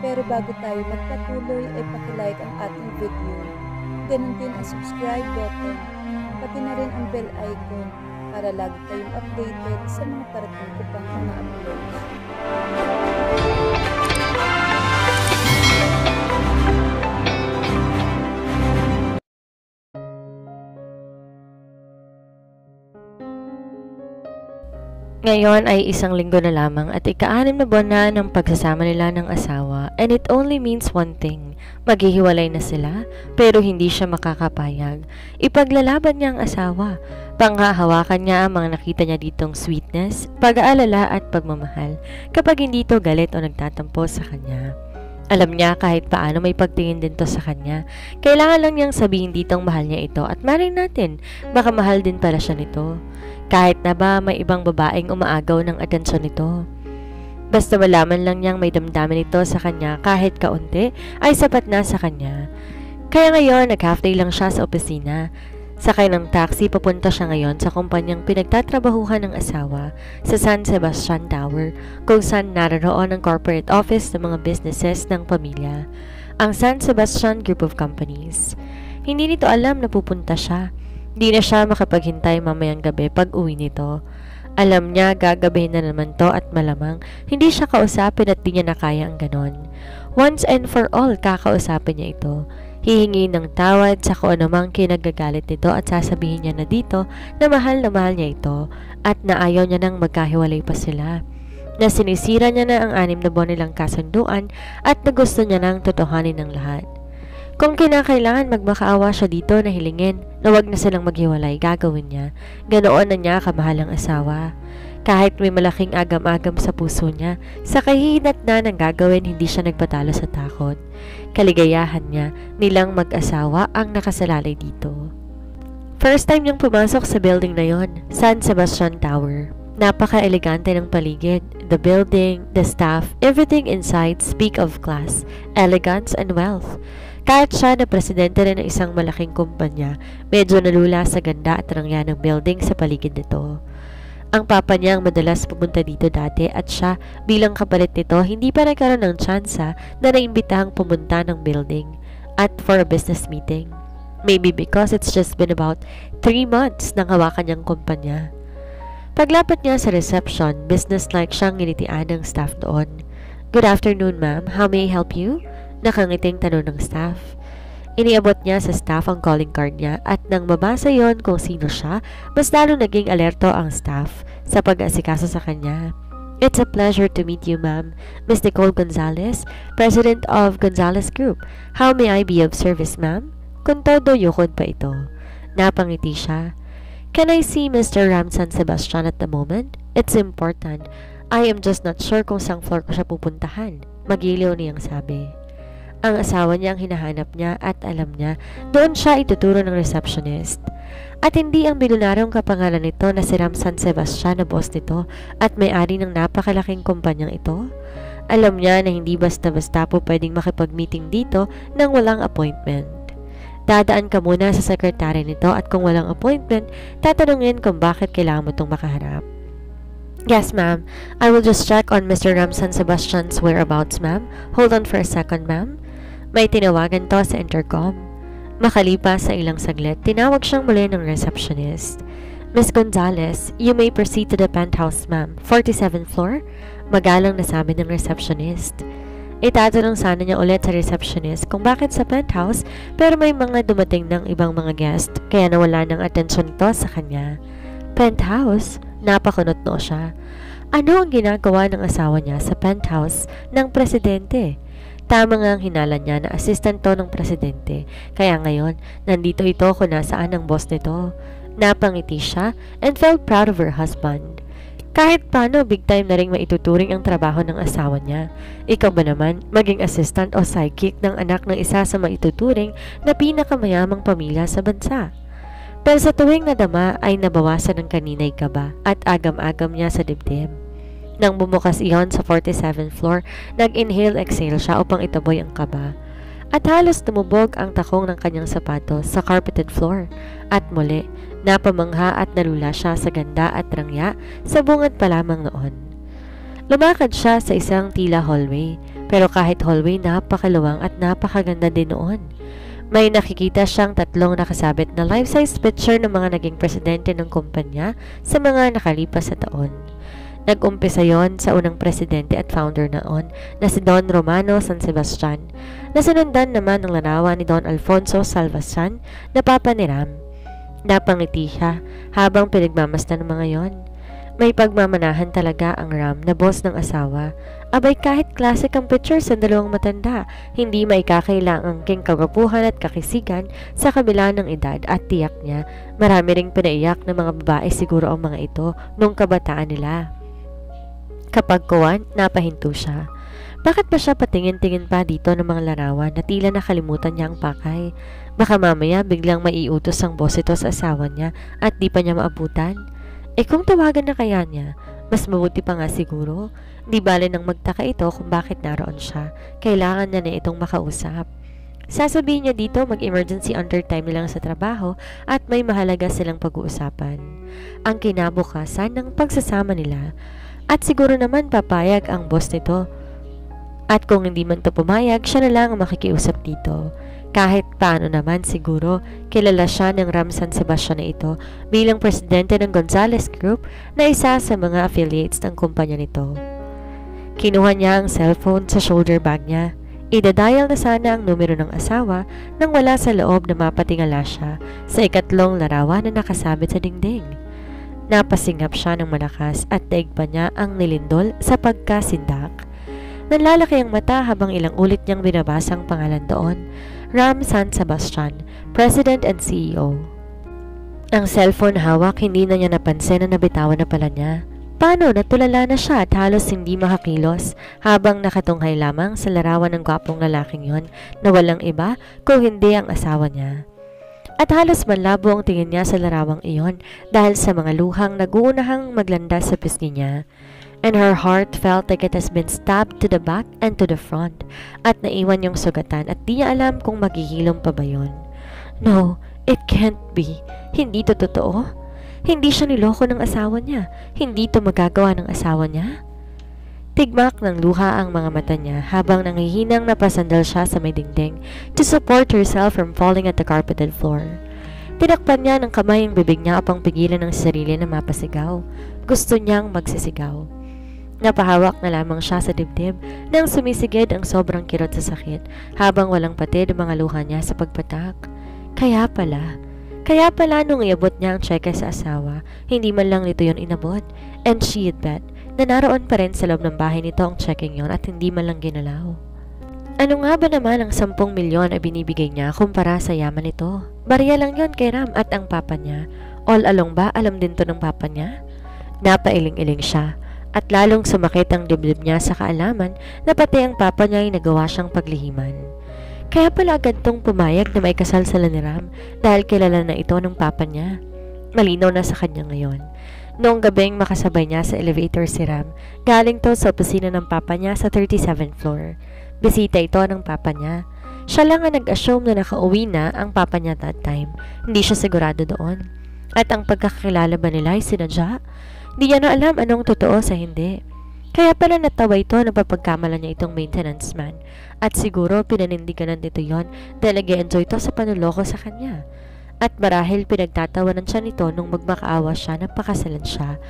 Pero bago tayo magpatuloy ay pakilike ang ating video. Ganun din ang subscribe button, pati na rin ang bell icon para lagi kayong updated sa mga parating ko pang mga uploads. Ngayon ay isang linggo na lamang at ika-6 na buwan na ng pagsasama nila ng asawa, and it only means one thing, maghihiwalay na sila pero hindi siya makakapayag. Ipaglalaban niya ang asawa, panghahawakan niya ang mga nakita niya ditong sweetness, pag-aalala at pagmamahal kapag hindi ito galit o nagtatampo sa kanya. Alam niya kahit paano may pagtingin din to sa kanya. Kailangan lang niyang sabihin ditong mahal niya ito at malay natin, baka mahal din pala siya nito. Kahit na ba may ibang babaeng umaagaw ng atensyon nito. Basta malaman lang niyang may damdamin ito sa kanya kahit kaunti ay sapat na sa kanya. Kaya ngayon nag-half day lang siya sa opisina. Sakay ng taxi papunta siya ngayon sa kumpanyang pinagtatrabahuhan ng asawa sa San Sebastian Tower kung saan naroon ang corporate office ng mga businesses ng pamilya, ang San Sebastian Group of Companies. Hindi nito alam na pupunta siya. Di na siya makapaghintay mamayang gabi pag uwi nito. Alam niya gagabihin na naman to at malamang hindi siya kausapin at di niya na kaya ang ganon. Once and for all kakausapin niya ito. Hihingi ng tawad sa kung anumang kinagagalit nito at sasabihin niya na dito na mahal niya ito at na ayaw niya nang magkahiwalay pa sila. Na sinisira niya na ang 6 na buwan nilang kasunduan at na gusto niya nang totohanin ng lahat. Kung kinakailangan magmakaawa siya dito na hilingin na wag na silang maghiwalay, gagawin niya. Ganoon na niya kamahal ang asawa. Kahit may malaking agam-agam sa puso niya, sa kahihinat na ng gagawin hindi siya nagpatalo sa takot. Kaligayahan niya nilang mag-asawa ang nakasalalay dito. First time niyang pumasok sa building na yon, San Sebastian Tower. Napaka-elegante ng paligid, the building, the staff, everything inside speak of class, elegance and wealth. Kahit siya na presidente rin ng isang malaking kumpanya, medyo nalula sa ganda at rangya ng building sa paligid nito. Ang papa niya ang madalas pumunta dito dati at siya bilang kapalit nito hindi pa nagkaroon ng tsansa na naimbitahang pumunta ng building at for a business meeting. Maybe because it's just been about 3 months nang hawakan niyang kumpanya. Paglapit niya sa reception, business-like siyang nginitian ng staff doon. Good afternoon, ma'am. How may I help you? Nakangiting tanong ng staff. Iniabot niya sa staff ang calling card niya at nang mabasa yon kung sino siya, mas lalo naging alerto ang staff sa pag-asikaso sa kanya. It's a pleasure to meet you, ma'am. Miss Nicole Gonzalez, President of Gonzalez Group. How may I be of service, ma'am? Kung todo yukod pa ito. Napangiti siya. Can I see Mr. Ramsan Sebastian at the moment? It's important. I am just not sure kung saang floor ko siya pupuntahan. Magiliw niyang sabi. Ang asawa niya ang hinahanap niya at alam niya doon siya ituturo ng receptionist. At hindi ang bilyonarong kapangalan nito na si Ramsan Sebastian na boss nito at may-ari ng napakalaking kumpanyang ito. Alam niya na hindi basta-basta po pwedeng makipag-meeting dito nang walang appointment. Dadaan ka muna sa sekretary nito at kung walang appointment, tatanungin kung bakit kailangan mo itong makaharap. Yes, ma'am. I will just check on Mr. Ramsan Sebastian's whereabouts, ma'am. Hold on for a second, ma'am. May tinawagan to sa intercom. Makalipas sa ilang saglit, tinawag siyang muli ng receptionist. Miss Gonzalez, you may proceed to the penthouse, ma'am. 47th floor? Magalang na sabi ng receptionist. Itatanong sana niya ulit sa receptionist kung bakit sa penthouse pero may mga dumating ng ibang mga guest kaya nawala ng atensyon to sa kanya. Penthouse? Napakunot-no siya. Ano ang ginagawa ng asawa niya sa penthouse ng presidente? Tama nga ang hinala niya na assistant to ng presidente. Kaya ngayon, nandito ito kung nasaan ang boss nito. Napangiti siya and felt proud of her husband. Kahit paano, big time na rin maituturing ang trabaho ng asawa niya. Ikaw ba naman, maging assistant o sidekick ng anak ng isa sa maituturing na pinakamayamang pamilya sa bansa? Pero sa tuwing nadama ay nabawasan ng kaninay kaba at agam-agam niya sa dibdib. Nang bumukas iyon sa 47th floor, nag-inhale-exhale siya upang itaboy ang kaba. At halos tumubog ang takong ng kanyang sapatos sa carpeted floor. At muli, napamangha at nalula siya sa ganda at rangya sa bungad pa lamang noon. Lumakad siya sa isang tila hallway. Pero kahit hallway, napakaluwang at napakaganda din noon. May nakikita siyang 3 nakasabit na life-size picture ng mga naging presidente ng kumpanya sa mga nakalipas na taon. Nag-umpisa yon sa unang presidente at founder noon na si Don Romano San Sebastian, na sinundan naman ng larawan ni Don Alfonso Salvasan na papa ni Ram. Napangiti siya habang pinagmamasdan ng mga yon. May pagmamanahan talaga ang Ram na boss ng asawa. Abay, kahit classic ang pictures ng dalawang matanda, hindi may kakailangang king kagapuhan at kakisigan sa kabila ng edad, at tiyak niya marami ring pinaiyak ng mga babae siguro ang mga ito nung kabataan nila. Kapag kuwan, napahinto siya. Bakit ba siya patingin-tingin pa dito ng mga larawan na tila nakalimutan niya ang pakay? Baka mamaya biglang maiutos ang boss ito sa asawa niya at di pa niya maabutan? Kung tawagan na kaya niya, mas mabuti pa nga siguro. Di bale nang magtaka ito kung bakit naroon siya. Kailangan niya na itong makausap. Sasabihin niya dito mag-emergency undertime nilang sa trabaho at may mahalaga silang pag-uusapan. Ang kinabukasan ng pagsasama nila. At siguro naman papayag ang boss nito. At kung hindi man to pumayag, siya na lang ang makikiusap dito. Kahit paano naman siguro, kilala siya ng Ram San Sebastian na ito bilang presidente ng Gonzales Group na isa sa mga affiliates ng kumpanya nito. Kinuha niya ang cellphone sa shoulder bag niya. Idadial na sana ang numero ng asawa nang wala sa loob na mapatingala siya sa ikatlong larawan na nakasabit sa dingding. Napasingap siya ng malakas at daig pa niya ang nilindol sa pagkasindak. Nanlalaki ang mata habang ilang ulit niyang binabasa ang pangalan doon. Ram San Sebastian, President and CEO. Ang cellphone hawak, hindi na niya napansin na nabitawan na pala niya. Paano, natulala na siya at halos hindi makakilos habang nakatunghay lamang sa larawan ng gwapong lalaking yon na walang iba kung hindi ang asawa niya. At halos manlabo ang tingin niya sa larawang iyon dahil sa mga luhang naguunahang maglandas sa pisngi niya. And her heart felt like it has been stabbed to the back and to the front at naiwan yung sugatan at di niya alam kung maghihilom pa ba yun. No, it can't be. Hindi to totoo. Hindi siya niloko ng asawa niya. Hindi to magagawa ng asawa niya. Tigmak ng luha ang mga mata niya habang nangihinang napasandal siya sa may dingding to support herself from falling at the carpeted floor. Tinakpan niya ng kamay ang bibig niya upang pigilan ng sarili na mapasigaw. Gusto niyang magsisigaw. Napahawak na lamang siya sa dibdib nang sumisigid ang sobrang kirot sa sakit habang walang patid ang mga luha niya sa pagpatak. Kaya pala nung iabot niya ang tseke sa asawa, hindi man lang nito yon inabot. And she had bet na naroon pa rin sa loob ng bahay nito ang checking yon at hindi man lang ginalaw. Ano nga ba naman ang 10 milyon na binibigay niya kumpara sa yaman nito? Barya lang yon kay Ram at ang papa niya. All along ba alam din to ng papa niya? Napailing-iling siya. At lalong sumakit ang dibdib niya sa kaalaman na pati ang papa niya ay nagawa siyang paglihiman. Kaya pala agad tong pumayag na may kasal sila ni Ram dahil kilala na ito ng papa niya. Malinaw na sa kanya ngayon. Noong gabing makasabay niya sa elevator si Ram, galing to sa opisina ng papa niya sa 37th floor. Bisita ito ng papa niya. Siya lang ang nag-assume na nakauwi na ang papa niya that time. Hindi siya sigurado doon. At ang pagkakilala ba nila ay sinadya? Di niya na alam anong totoo sa hindi. Kaya pala natawa ito na papagkamalan niya itong maintenance man. At siguro pinanindiganan nito yon dahil nag-enjoy ito sa panuloko sa kanya. At marahil pinagtatawanan siya nito nung magmakaawa siya na pakasalan siya.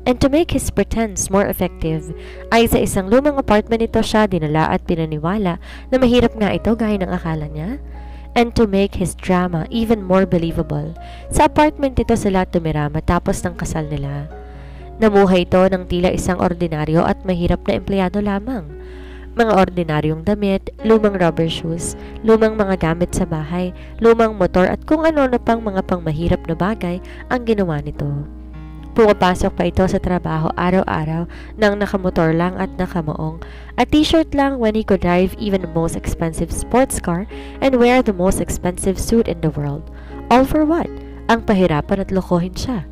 And to make his pretense more effective, ay sa isang lumang apartment ito siya dinala at pinaniwala na mahirap nga ito gaya ng akala niya. And to make his drama even more believable, sa apartment ito sila tumira matapos ng kasal nila. Namuhay ito ng tila isang ordinaryo at mahirap na empleyado lamang. Mga ordinaryong damit, lumang rubber shoes, lumang mga gamit sa bahay, lumang motor at kung ano na pang mga pangmahirap na bagay ang ginawa nito. Pumapasok pa ito sa trabaho araw-araw nang nakamotor lang at nakamaong, a t-shirt lang when he could drive even the most expensive sports car and wear the most expensive suit in the world. All for what? Ang pahirapan at lokohin siya.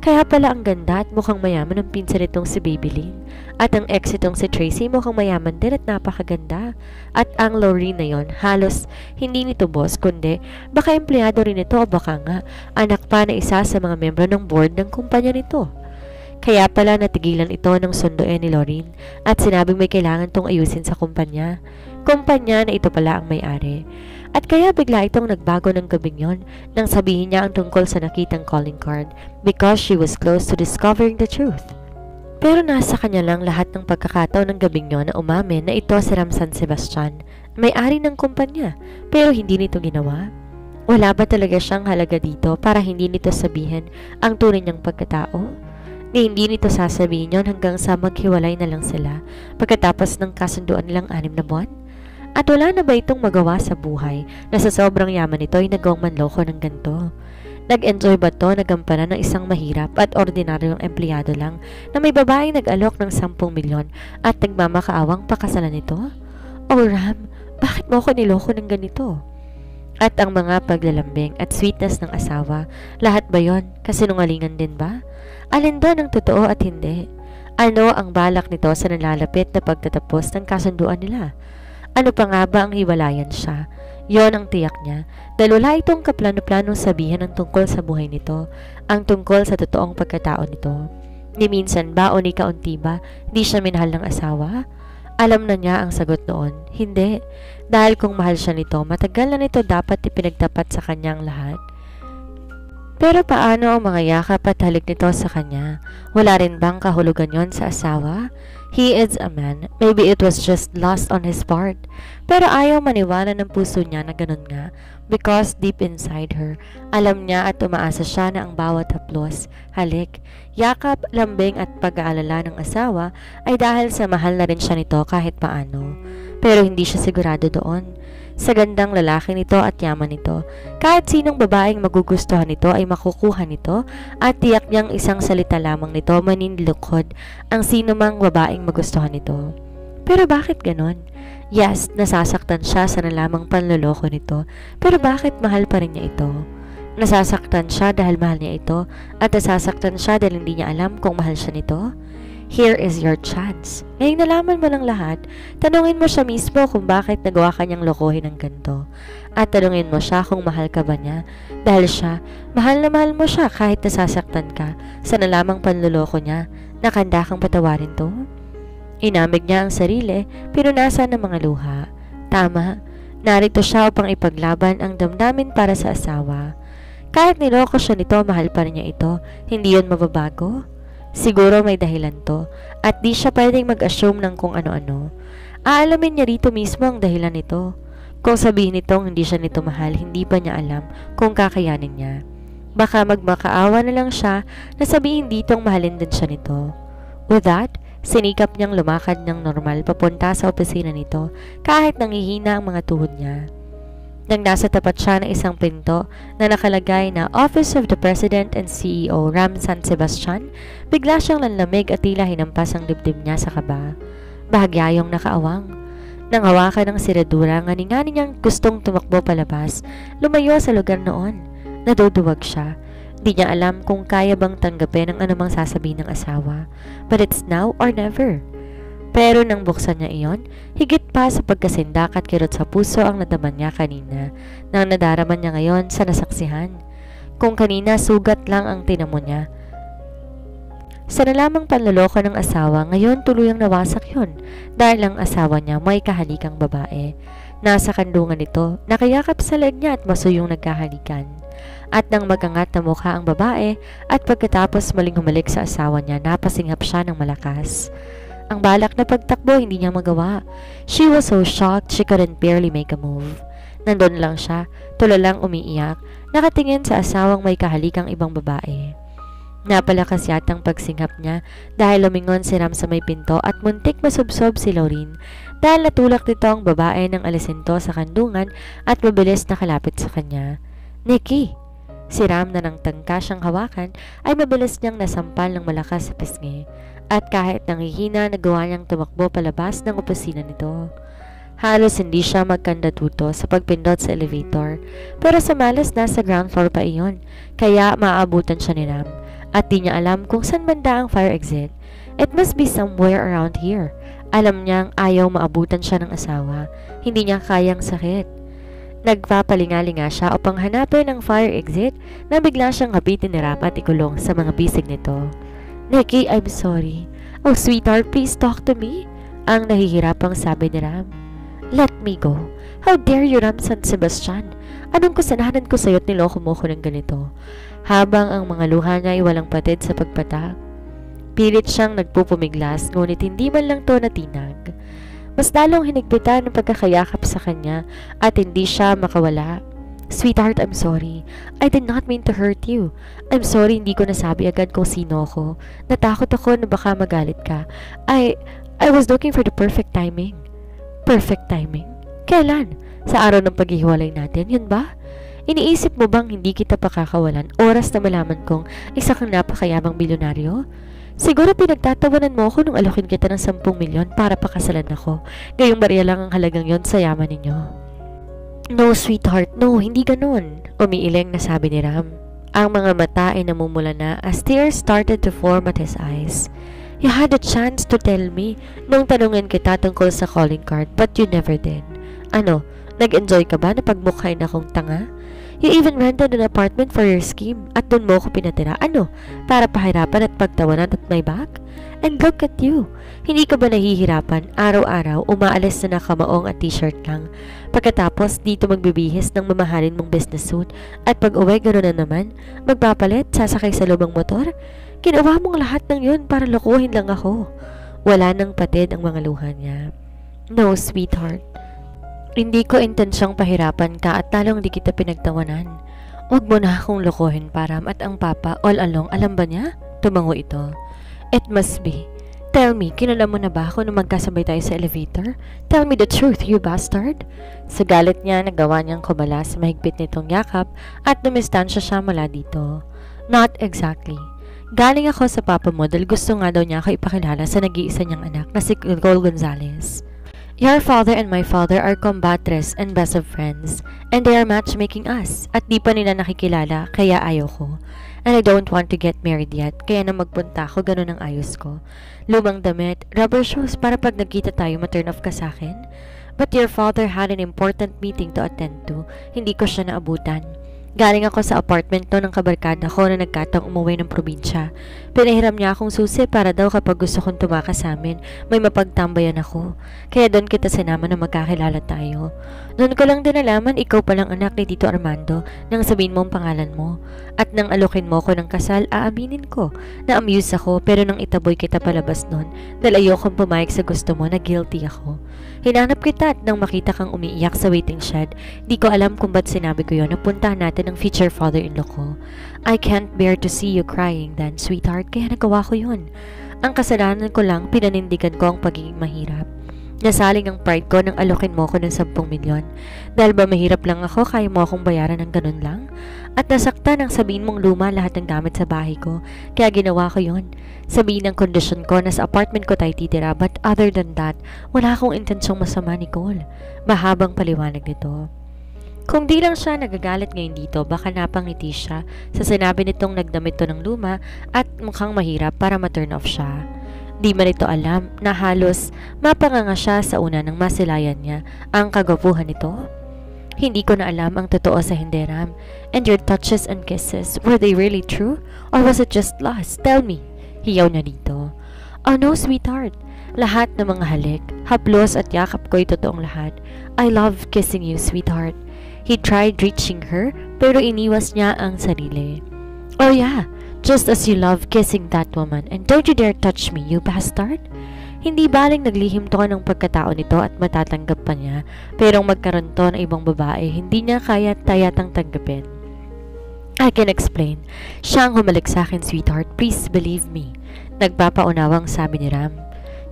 Kaya pala ang ganda at mukhang mayaman ang pinsan nitong si Babylin. At ang ex itong si Tracy mukhang mayaman din at napakaganda. At ang Lorraine na yon, halos hindi nito boss kundi baka empleyado rin ito o baka nga anak pa na isa sa mga membro ng board ng kumpanya nito. Kaya pala natigilan ito ng sunduin ni Lorraine at sinabing may kailangan tong ayusin sa kumpanya. Kumpanya na ito pala ang may-ari. At kaya bigla itong nagbago ng gabing yon nang sabihin niya ang tungkol sa nakitang calling card because she was close to discovering the truth. Pero nasa kanya lang lahat ng pagkakataon ng gabing yon na umamin na ito si Ram San Sebastian, may-ari ng kumpanya, pero hindi nito ginawa. Wala ba talaga siyang halaga dito para hindi nito sabihin ang tunay niyang pagkatao? Ni hindi nito sasabihin yon hanggang sa maghiwalay na lang sila pagkatapos ng kasunduan nilang 6 na buwan? At wala na ba itong magawa sa buhay na sa sobrang yaman nito ay nagawang manloko ng ganito? Nag-enjoy ba to nagampanan ng isang mahirap at ordinaryong empleyado lang na may babaeng nag-alok ng 10 milyon at nagmamakaawang pakasalan nito? Oh Ram, bakit mo ako niloko ng ganito? At ang mga paglalambing at sweetness ng asawa, lahat ba yon kasinungalingan din ba? Alin doon ang totoo at hindi? Ano ang balak nito sa nalalapit na pagtatapos ng kasunduan nila? Ano pa nga ba ang hiwalayan siya? Yon ang tiyak niya dahil wala itong kaplano-planong sabihin ang tungkol sa buhay nito, ang tungkol sa totoong pagkatao nito. Ni minsan ba o ni kaunti ba, hindi siya minahal ng asawa? Alam na niya ang sagot noon, hindi. Dahil kung mahal siya nito, matagal na nito dapat ipinagtapat sa kanyang lahat. Pero paano ang mga yakap at halik nito sa kanya? Wala rin bang kahulugan yon sa asawa? He is a man. Maybe it was just lost on his part. Pero ayaw maniwala ng puso niya na ganun nga. Because deep inside her, alam niya at umaasa siya na ang bawat haplos, halik, yakap, lambing at pag-aalala ng asawa ay dahil sa mahal na rin siya nito kahit paano. Pero hindi siya sigurado doon. Sa gandang lalaki nito at yaman nito, kahit sinong babaeng magugustuhan nito ay makukuha nito at tiyak niyang isang salita lamang nito maninlukod ang sino mang babaeng magustuhan nito. Pero bakit ganon? Yes, nasasaktan siya sa nalamang panloloko nito, pero bakit mahal pa rin niya ito? Nasasaktan siya dahil mahal niya ito at nasasaktan siya dahil hindi niya alam kung mahal siya nito? Here is your chance. Ngayong nalaman mo ng lahat, tanungin mo siya mismo kung bakit nagawa kanyang lokohin ng ganito. At tanungin mo siya kung mahal ka ba niya. Dahil siya, mahal na mahal mo siya kahit nasasaktan ka sa nalamang panloloko niya. Nakanda kang patawarin to? Inamig niya ang sarili, pinunasan ng mga luha. Tama, narito siya upang ipaglaban ang damdamin para sa asawa. Kahit niloko siya nito, mahal pa rin niya ito. Hindi yun mababago? Siguro may dahilan to at di siya pwedeng mag-assume ng kung ano-ano. Aalamin niya rito mismo ang dahilan nito. Kung sabihin nitong hindi siya nito mahal, hindi pa niya alam kung kakayanin niya. Baka magmakaawa na lang siya na sabihin ditong mahalin din siya nito. With that, sinikap niyang lumakad ng normal papunta sa opisina nito kahit nangihina ang mga tuhod niya. Nang nasa tapat siya ng isang pinto na nakalagay na Office of the President and CEO Ram San Sebastian, bigla siyang lanlamig at tila hinampas ang dibdib niya sa kaba. Bahagyayong nakaawang. Nang hawakan ng siradura, ngani-ngani niyang gustong tumakbo palabas, lumayo sa lugar noon. Naduduwag siya. Di niya alam kung kaya bang tanggapin ang anumang sasabihin ng asawa. But it's now or never. Pero nang buksan niya iyon, higit pa sa pagkasindak at kirot sa puso ang nadaman niya kanina, nang nadaraman niya ngayon sa nasaksihan. Kung kanina sugat lang ang tinamo niya. Sa nalamang panloloko ng asawa, ngayon tuluyang nawasak yun dahil ang asawa niya may kahalikang babae. Nasa kandungan nito, nakayakap sa leg niya at masuyong nagkahalikan. At nang magangat na mukha ang babae at pagkatapos maling humalik sa asawa niya, napasinghap siya ng malakas. Ang balak na pagtakbo hindi niya magawa. She was so shocked she couldn't barely make a move. Nandun lang siya, tulalang umiiyak, nakatingin sa asawang may kahalikang ibang babae. Napalakas yatang pagsinghap niya dahil lumingon si Ram sa may pinto at muntik masubsob si Lorraine dahil natulak nito ang babae ng alisinto sa kandungan at mabilis na kalapit sa kanya. Nikki! Si Ram na nang tangka siyang hawakan ay mabilis niyang nasampal ng malakas sa pisngi. At kahit nanghihina, nagawa niyang tumakbo palabas ng opisina nito. Halos hindi siya magkandatuto sa pagpindot sa elevator, pero sa malas nasa ground floor pa iyon, kaya maaabutan siya ni Ram. At di niya alam kung saan banda ang fire exit. It must be somewhere around here. Alam niyang ayaw maabutan siya ng asawa. Hindi niya kayang sakit. Nagpapalingalinga siya upang hanapin ang fire exit na bigla siyang hapitin ni Ram at ikulong sa mga bisig nito. Nikki, I'm sorry. Oh, sweetheart, please talk to me. Ang nahihirapang sabi ni Ram. Let me go. How dare you, Ram San Sebastian? Anong kasalanan ko sa'yo at niloko mo ko ng ganito? Habang ang mga luha niya ay walang patid sa pagpatak. Pilit siyang nagpupumiglas, ngunit hindi man lang to natinag. Mas lalong hinigpitan ng pagkakayakap sa kanya at hindi siya makawala. Sweetheart, I'm sorry. I did not mean to hurt you. I'm sorry hindi ko nasabi agad kung sino ako. Natakot ako na baka magalit ka. I was looking for the perfect timing. Perfect timing? Kailan? Sa araw ng paghihiwalay natin, yun ba? Iniisip mo bang hindi kita pakakawalan oras na malaman kong isa kang napakayamang milyonaryo? Siguro pinagtatawanan mo ako nung alokin kita ng 10 milyon para pakasalan ako. Gayong barya lang ang halagang yon sa yaman ninyo. No, sweetheart, no, hindi ganun. Umiiling na sabi ni Ram. Ang mga mata ay namumula na as tears started to form at his eyes. You had a chance to tell me nung tanungin kita tungkol sa calling card but you never did. Ano, nag-enjoy ka ba na pagmukhain akong tanga? You even rented an apartment for your scheme at doon mo ko pinatira. Ano? Para pahirapan at pagtawanan at may back? And look at you. Hindi ka ba nahihirapan? Araw-araw, umaalis na nakamaong at t-shirt lang. Pagkatapos, dito magbibihis ng mamahalin mong business suit. At pag uwi, gano'n na naman. Magpapalit, sasakay sa lubang motor. Ginawa mong lahat ng yun para lokohin lang ako. Wala nang patid ang mga luha niya. No, sweetheart. Hindi ko intensyong pahirapan ka at lalong di kita pinagtawanan. Huwag mo na akong lokohin, Param, at ang papa all along, alam ba niya? Tumango ito. It must be. Tell me, kilala mo na ba ako nung magkasabay tayo sa elevator? Tell me the truth, you bastard. Sa galit niya, nagawa niyang kumala sa mahigpit nitong yakap at dumistansya siya mula dito. Not exactly. Galing ako sa papa mo dahil gusto nga daw niya ako ipakilala sa nag-iisa niyang anak na si Nicole Gonzalez. Your father and my father are combatres and best of friends, and they are matchmaking us, at di pa nila nakikilala, kaya ayaw ko. And I don't want to get married yet, kaya na magpunta ako, ganun ang ayos ko. Lumang damit, rubber shoes para pag nagkita tayo ma-turn off ka sa akin. But your father had an important meeting to attend to, hindi ko siya naabutan. Galing ako sa apartment no ng kabarkada ko na nagkataong umuwi ng probinsya. Pinahiram niya akong susi para daw kapag gusto kong tumakas sa amin, may mapagtambayan ako. Kaya doon kita sinama na magkakilala tayo. Noon ko lang din nalaman ikaw palang anak ni Tito Armando nang sabihin mo ang pangalan mo. At nang alukin mo ko ng kasal, aaminin ko na amuse ako pero nang itaboy kita palabas noon dahil ayokong pumayag sa gusto mo na guilty ako. Hinanap kita at nang makita kang umiiyak sa waiting shed, di ko alam kung ba't sinabi ko yon na puntahan natin ang future father-in-law ko. I can't bear to see you crying then, sweetheart, kaya nagawa ko yun. Ang kasalanan ko lang, pinanindigan ko ang pagiging mahirap. Nasaling ang pride ko nang alokin mo ko ng 10 milyon. Dahil ba mahirap lang ako, kaya mo akong bayaran ng ganun lang? At nasaktan ang sabihin mong luma lahat ng gamit sa bahay ko, kaya ginawa ko yon. Sabihin ang kondisyon ko na sa apartment ko tayo titira, but other than that, wala akong intensyong masama, Nicole. Mahabang paliwanag nito. Kung di lang siya nagagalit ngayon dito, baka napangiti siya sa sinabi nitong nagdamit to ng luma at mukhang mahirap para ma-turn off siya. Di man ito alam na halos mapanganga siya sa una nang masilayan niya ang kagwapuhan nito. Hindi ko na alam ang totoo sa hindi, Ram. And your touches and kisses, were they really true? Or was it just lust? Tell me. Hiyaw niya dito. Oh no, sweetheart. Lahat ng mga halik, haplos at yakap ko ay totoong lahat. I love kissing you, sweetheart. He tried reaching her, pero iniwas niya ang sarili. Oh yeah, just as you love kissing that woman, and don't you dare touch me, you bastard. Hindi baling naglihim to ng pagkatao nito at matatanggap pa niya, pero magkaroon to ng ibang babae, hindi niya kaya tayatang tanggapin. I can explain. Siya ang humalik sa akin, sweetheart. Please believe me. Nagpapaunawang sabi ni Ram.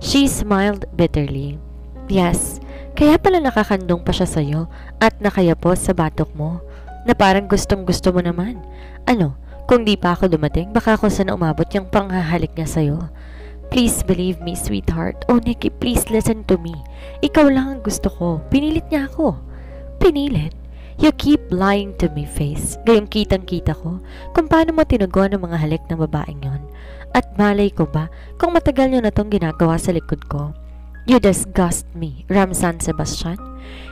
She smiled bitterly. Yes, kaya pala nakakandong pa siya sa'yo at nakayapos sa batok mo na parang gustong gusto mo naman. Ano, kung di pa ako dumating, baka kung saan umabot yung panghahalik niya sa'yo. Please believe me, sweetheart. Oh, Nikki, please listen to me. Ikaw lang ang gusto ko. Pinilit niya ako. Pinilit? You keep lying to me, face. Gayong kitang-kita ko kung paano mo tinugon ang mga halik ng babaeng yon. At malay ko ba kung matagal nyo na tong ginagawa sa likod ko. You disgust me, Ram San Sebastian.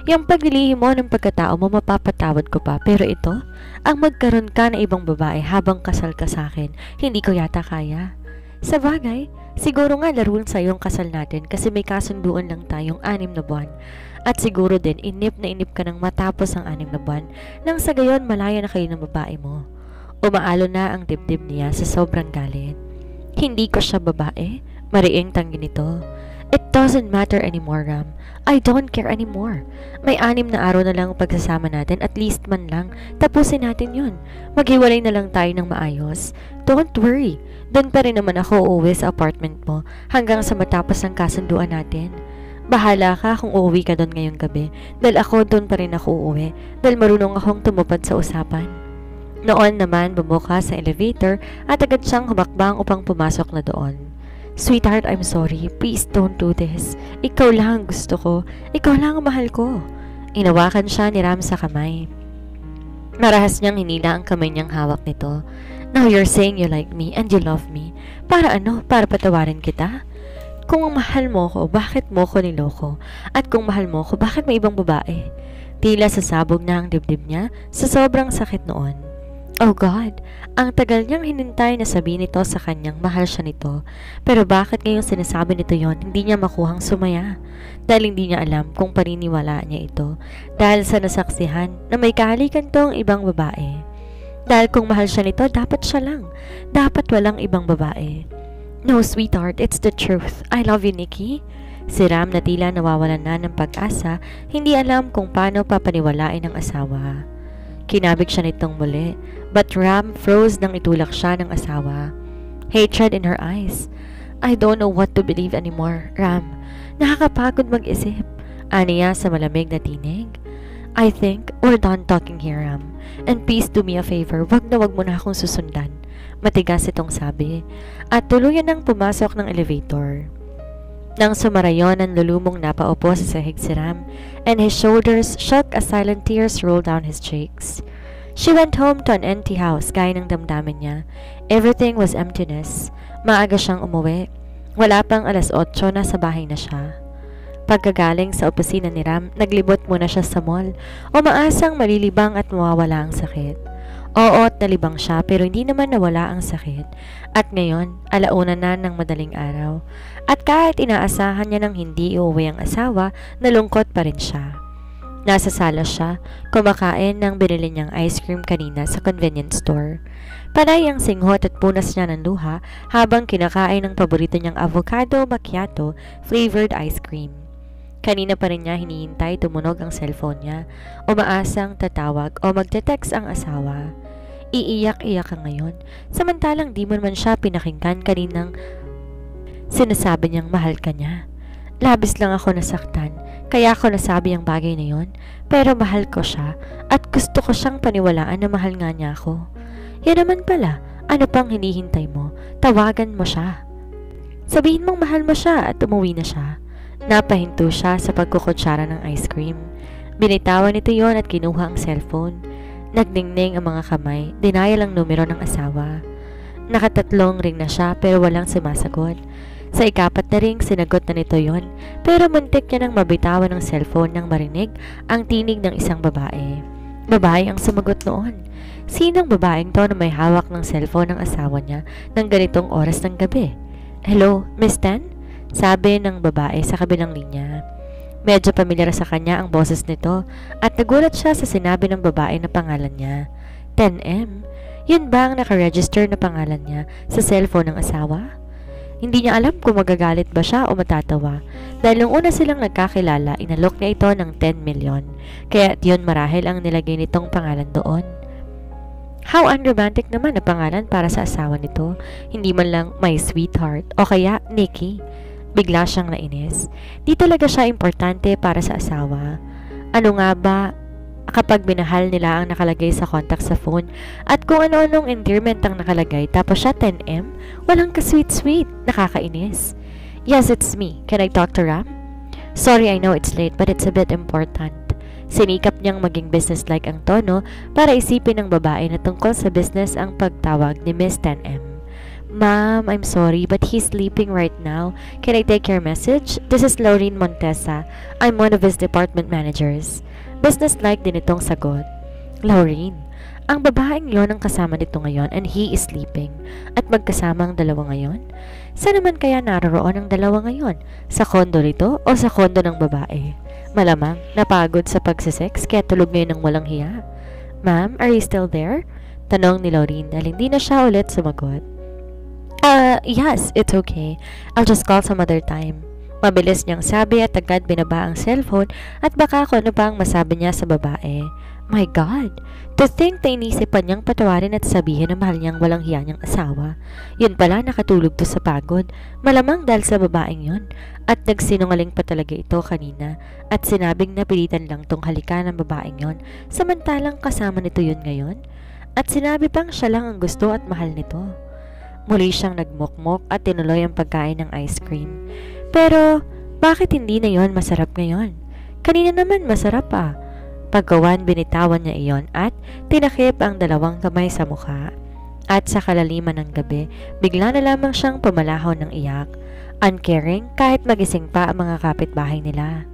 Yung paglilihim mo ng pagkatao mo mapapatawad ko pa, pero ito, ang magkaroon ka ng ibang babae habang kasal ka sa akin, hindi ko yata kaya. Sa bagay, siguro nga laro sa yung kasal natin kasi may kasunduan lang tayong 6 na buwan. At siguro din inip na inip ka nang matapos ang 6 na buwan nang sa gayon malaya na kayo ng babae mo. Umaalo na ang dibdib niya sa sobrang galit. Hindi ko siya babae, mariing tanggi nito. It doesn't matter anymore, Ram. I don't care anymore. May 6 na araw na lang ang pagsasama natin, at least man lang, tapusin natin yun. Maghiwalay na lang tayo ng maayos. Don't worry, doon pa rin naman ako uuwi sa apartment mo hanggang sa matapos ang kasunduan natin. Bahala ka kung uuwi ka doon ngayong gabi, dahil ako doon pa rin ako uuwi, dahil marunong akong tumupad sa usapan. Noon naman bumuka sa elevator at agad siyang humakbang upang pumasok na doon. Sweetheart, I'm sorry. Please don't do this. Ikaw lang ang gusto ko. Ikaw lang ang mahal ko. Inawakan siya ni Ram sa kamay. Marahas niyang hinila ang kamay niyang hawak nito. Now you're saying you like me and you love me. Para ano? Para patawarin kita? Kung mahal mo ko, bakit mo ko niloko? At kung mahal mo ko, bakit may ibang babae? Tila sasabog na ang dibdib niya sa sobrang sakit noon. Oh God, ang tagal niyang hinintay na sabihin nito sa kanyang mahal siya nito. Pero bakit ngayong sinasabi nito yon, hindi niya makuhang sumaya? Dahil hindi niya alam kung paniniwalaan niya ito. Dahil sa nasaksihan na may kahalikan tong ibang babae. Dahil kung mahal siya nito, dapat siya lang. Dapat walang ibang babae. No, sweetheart, it's the truth. I love you, Nikki. Si Ram na tila nawawalan na ng pag-asa, hindi alam kung paano papaniwalain ang asawa. Kinabig siya nitong muli, but Ram froze nang itulak siya ng asawa. Hatred in her eyes. I don't know what to believe anymore, Ram. Nakakapagod mag-isip. Aniya sa malamig na tinig. I think we're done talking here, Ram. And please do me a favor, wag mo na akong susundan. Matigas itong sabi. At tuluyan nang pumasok ng elevator. Nang sumarayon ang lulumong napaupo sa sahig si Ram, and his shoulders shook as silent tears rolled down his cheeks. She went home to an empty house gaya ng damdamin niya. Everything was emptiness. Maaga siyang umuwi. Wala pang 8:00 na sa bahay na siya. Pagkagaling sa opisina ni Ram, naglibot muna siya sa mall, umaasang malilibang at mawawala ang sakit. Oo, at nalibang siya pero hindi naman nawala ang sakit. At ngayon, 1:00 na ng madaling araw. At kahit inaasahan niya ng hindi uuwi ang asawa, nalungkot pa rin siya. Nasa sala siya, kumakain ng binili niyang ice cream kanina sa convenience store. Panay ang singhot at punas niya ng luha habang kinakain ng paborito niyang avocado macchiato flavored ice cream. Kanina pa rin niya hinihintay tumunog ang cellphone niya, umaasang tatawag o magte-text ang asawa. Iiyak-iyak ka ngayon, samantalang di mo naman siya pinakinggan kaninang sinasabi niyang mahal ka niya. Labis lang ako nasaktan, kaya ako nasabi ang bagay na yon, pero mahal ko siya at gusto ko siyang paniwalaan na mahal nga niya ako. Yan naman pala, ano pang hinihintay mo? Tawagan mo siya. Sabihin mong mahal mo siya at umuwi na siya. Napahinto siya sa pagkukutsara ng ice cream. Binitawan nito yon at kinuha ang cellphone. Nagdingning ang mga kamay, dinayal ang numero ng asawa. Nakatatlong ring na siya pero walang sumasagot. Sa ikapat na ring sinagot na nito yon, pero muntik niya nang mabitawan ng cellphone nang marinig ang tinig ng isang babae. Babae ang sumagot noon. Sinong babaeng to na may hawak ng cellphone ng asawa niya ng ganitong oras ng gabi? Hello, Miss Tan? Sabi ng babae sa kabilang linya. Medyo pamilyar sa kanya ang boses nito at nagulat siya sa sinabi ng babae na pangalan niya. 10M? Yun ba ang nakaregister na pangalan niya sa cellphone ng asawa? Hindi niya alam kung magagalit ba siya o matatawa dahil nung una silang nagkakilala, inalok niya ito ng 10 million. Kaya yun marahil ang nilagay nitong pangalan doon. How unromantic naman na pangalan para sa asawa nito. Hindi man lang my sweetheart o kaya Nikki. Bigla siyang nainis. Di talaga siya importante para sa asawa. Ano nga ba kapag minahal nila ang nakalagay sa contact sa phone at kung ano-anong endearment ang nakalagay tapos siya 10M? Walang ka-sweet-sweet. Nakakainis. Yes, it's me. Can I talk to Ram? Sorry, I know it's late but it's a bit important. Sinikap niyang maging business-like ang tono para isipin ng babae na tungkol sa business ang pagtawag ni Miss 10M. Ma'am, I'm sorry, but he's sleeping right now. Can I take your message? This is Laureen Montesa. I'm one of his department managers. Business-like din itong sagot. Laureen, Ang babaeng yon ang kasama nito ngayon and he is sleeping. At magkasama ang dalawa ngayon? Saan naman kaya naroroon ang dalawa ngayon? Sa kondo nito o sa kondo ng babae? Malamang napagod sa pagsisex kaya tulog ngayon ng walang hiya. Ma'am, are you still there? Tanong ni Laureen dahil hindi na siya ulit sumagot. Yes, it's okay. I'll just call some other time. Mabilis niyang sabi at agad binaba ang cellphone at baka kung ano pa ang masabi niya sa babae. My God! To think na inisipan niyang patawarin at sabihin na mahal niyang walang hiya niyang asawa. Yun pala nakatulog to sa pagod. Malamang dahil sa babaeng yun. At nagsinungaling pa talaga ito kanina. At sinabing napilitan lang tong halikan ng babaeng yon. Samantalang kasama nito yun ngayon. At sinabi pang siya lang ang gusto at mahal nito. Muli siyang nagmokmok at tinuloy ang pagkain ng ice cream. Pero, bakit hindi na yon masarap ngayon? Kanina naman masarap pa. Pagkawan binitawan niya iyon at tinakip ang dalawang kamay sa mukha. At sa kalaliman ng gabi, bigla na lamang siyang pumalahaw ng iyak. Uncaring kahit magising pa ang mga kapitbahay nila.